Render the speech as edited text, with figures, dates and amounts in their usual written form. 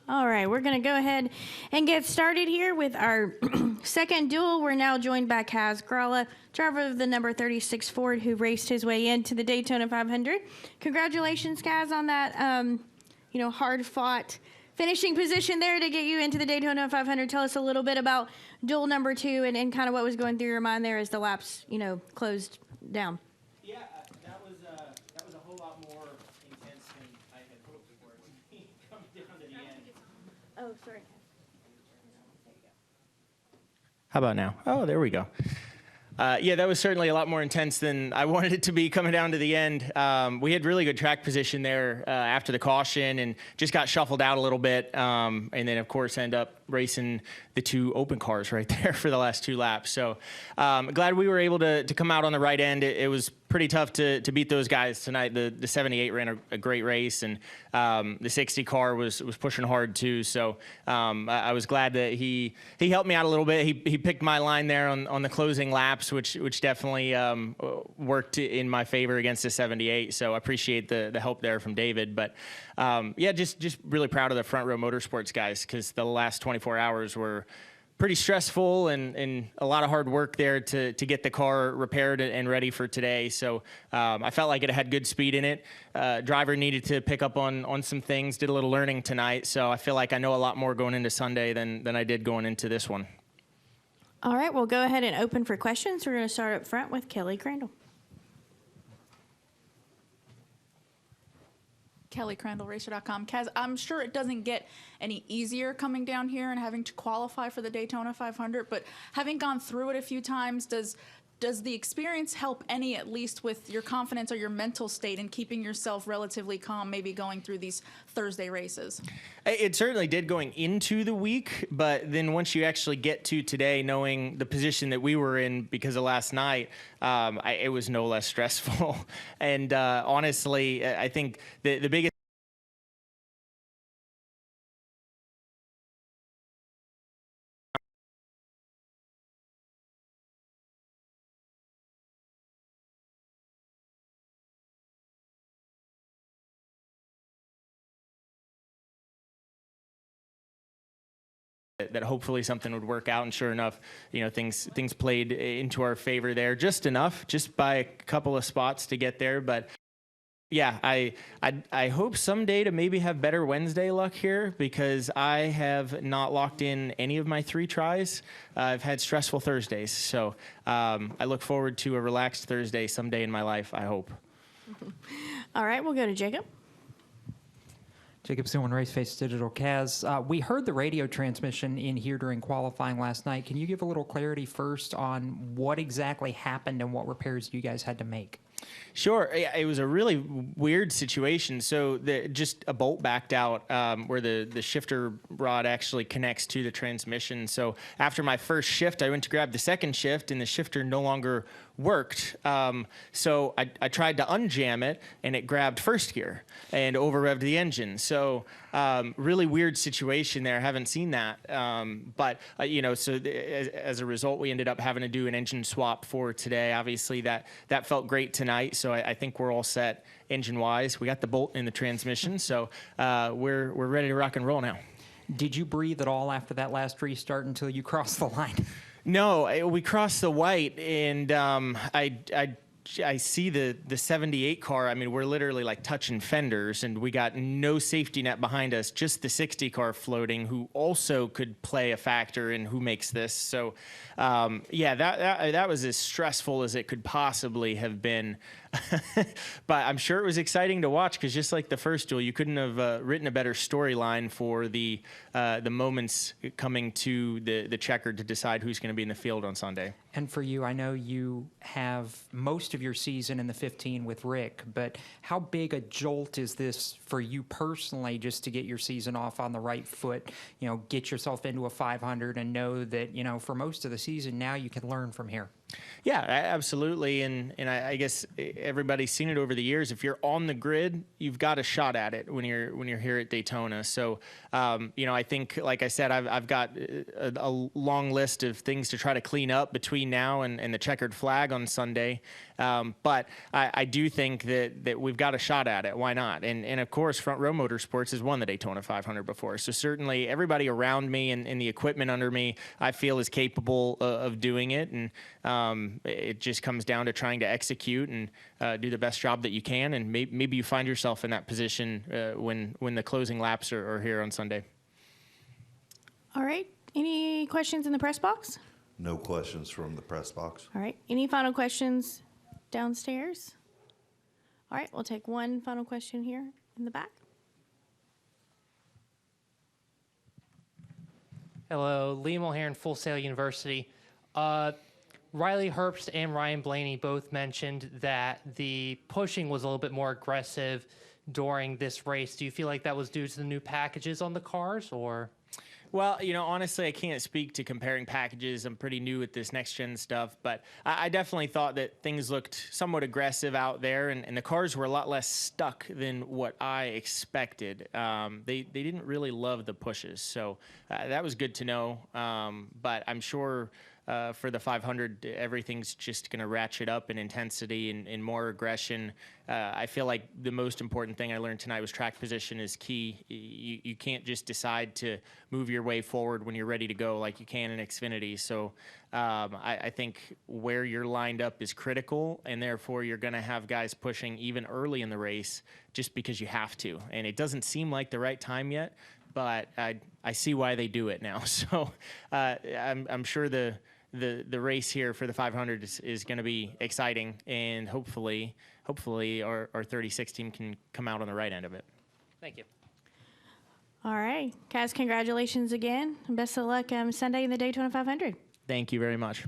All right, we're going to go ahead and get started here with our second duel. We're now joined by Kaz Grala, driver of the number 36 Ford, who raced his way into the Daytona 500. Congratulations, Kaz, on that, hard-fought finishing position there to get you into the Daytona 500. Tell us a little bit about duel number 2 and kind of what was going through your mind there as the laps, closed down. Yeah, that was a whole lot more intense than I had hoped for it would be coming down to the end. Oh, sorry. How about now? Oh, there we go. Yeah, that was certainly a lot more intense than I wanted it to be coming down to the end. We had really good track position there after the caution and just got shuffled out a little bit. And then, of course, end up racing the 2 open cars right there for the last 2 laps. So glad we were able to come out on the right end. It was pretty tough to beat those guys tonight. The 78 ran a great race, and the 60 car was pushing hard too. So I was glad that he helped me out a little bit. He picked my line there on the closing laps, which definitely worked in my favor against the 78. So I appreciate the help there from David. But yeah, just really proud of the Front Row Motorsports guys, because the last 24 hours were pretty stressful and a lot of hard work there to get the car repaired and ready for today. So I felt like it had good speed in it. Driver needed to pick up on some things, did a little learning tonight. So I feel like I know a lot more going into Sunday than I did going into this one. All right, we'll go ahead and open for questions. We're going to start up front with Kelly Crandall. Kelly Crandall, Racer.com. Kaz, I'm sure it doesn't get any easier coming down here and having to qualify for the Daytona 500, but having gone through it a few times, does the experience help any, at least with your confidence or your mental state in keeping yourself relatively calm, maybe going through these Thursday races? It certainly did going into the week, but then once you actually get to today, knowing the position that we were in because of last night, it was no less stressful. And honestly, I think the biggest that hopefully something would work out, and sure enough, things played into our favor there, just enough, just by a couple of spots to get there. But yeah, I hope someday to maybe have better Wednesday luck here, because I have not locked in any of my 3 tries. I've had stressful Thursdays, so I look forward to a relaxed Thursday someday in my life, I hope. All right, we'll go to Jacob. Jacob Sewin, Raceface Digital. Kaz, we heard the radio transmission in here during qualifying last night. Can you give a little clarity first on what exactly happened and what repairs you guys had to make? Sure. Yeah, it was a really weird situation. So just a bolt backed out where the shifter rod actually connects to the transmission. So after my first shift, I went to grab the second shift, and the shifter no longer worked. So I tried to unjam it, and it grabbed first gear and over-revved the engine. So really weird situation there. I haven't seen that. But, so as a result, we ended up having to do an engine swap for today. Obviously, that felt great tonight. So I think we're all set engine-wise. We got the bolt in the transmission, so we're ready to rock and roll now. Did you breathe at all after that last restart until you crossed the line? No, we crossed the white, and I see the 78 car. I mean, we're literally like touching fenders, and we got no safety net behind us, just the 60 car floating, who also could play a factor in who makes this. So yeah, that was as stressful as it could possibly have been. But I'm sure it was exciting to watch, because just like the first duel, you couldn't have written a better storyline for the moments coming to the checker to decide who's going to be in the field on Sunday. And for you, I know you have most of your season in the 15 with Rick, but how big a jolt is this for you personally, just to get your season off on the right foot, get yourself into a 500 and know that, for most of the season now you can learn from here? Yeah, absolutely. And I guess everybody's seen it over the years. If you're on the grid, you've got a shot at it when you're here at Daytona. So, I think, like I said, I've got a long list of things to try to clean up between now and the checkered flag on Sunday. But I do think that we've got a shot at it. Why not? And of course, Front Row Motorsports has won the Daytona 500 before. So certainly everybody around me and the equipment under me, I feel is capable of doing it. And it just comes down to trying to execute and do the best job that you can. And maybe you find yourself in that position when the closing laps are here on Sunday. All right. Any questions in the press box? No questions from the press box. All right. Any final questions downstairs? All right. We'll take one final question here in the back. Hello, Lee Mulhern, Full Sail University. Riley Herbst and Ryan Blaney both mentioned that the pushing was a little bit more aggressive during this race. Do you feel like that was due to the new packages on the cars, or? Well, honestly, I can't speak to comparing packages. I'm pretty new at this next-gen stuff, but I definitely thought that things looked somewhat aggressive out there, and the cars were a lot less stuck than what I expected. They didn't really love the pushes, so that was good to know. But I'm sure for the 500, everything's just going to ratchet up in intensity and more aggression. I feel like the most important thing I learned tonight was track position is key. You can't just decide to move your way forward when you're ready to go like you can in Xfinity. So I think where you're lined up is critical, and therefore you're going to have guys pushing even early in the race just because you have to. And it doesn't seem like the right time yet, but I see why they do it now. So I'm sure the race here for the 500 is going to be exciting, and hopefully our 36 team can come out on the right end of it. Thank you. All right. Kaz, congratulations again. And best of luck Sunday in the Daytona 500. Thank you very much.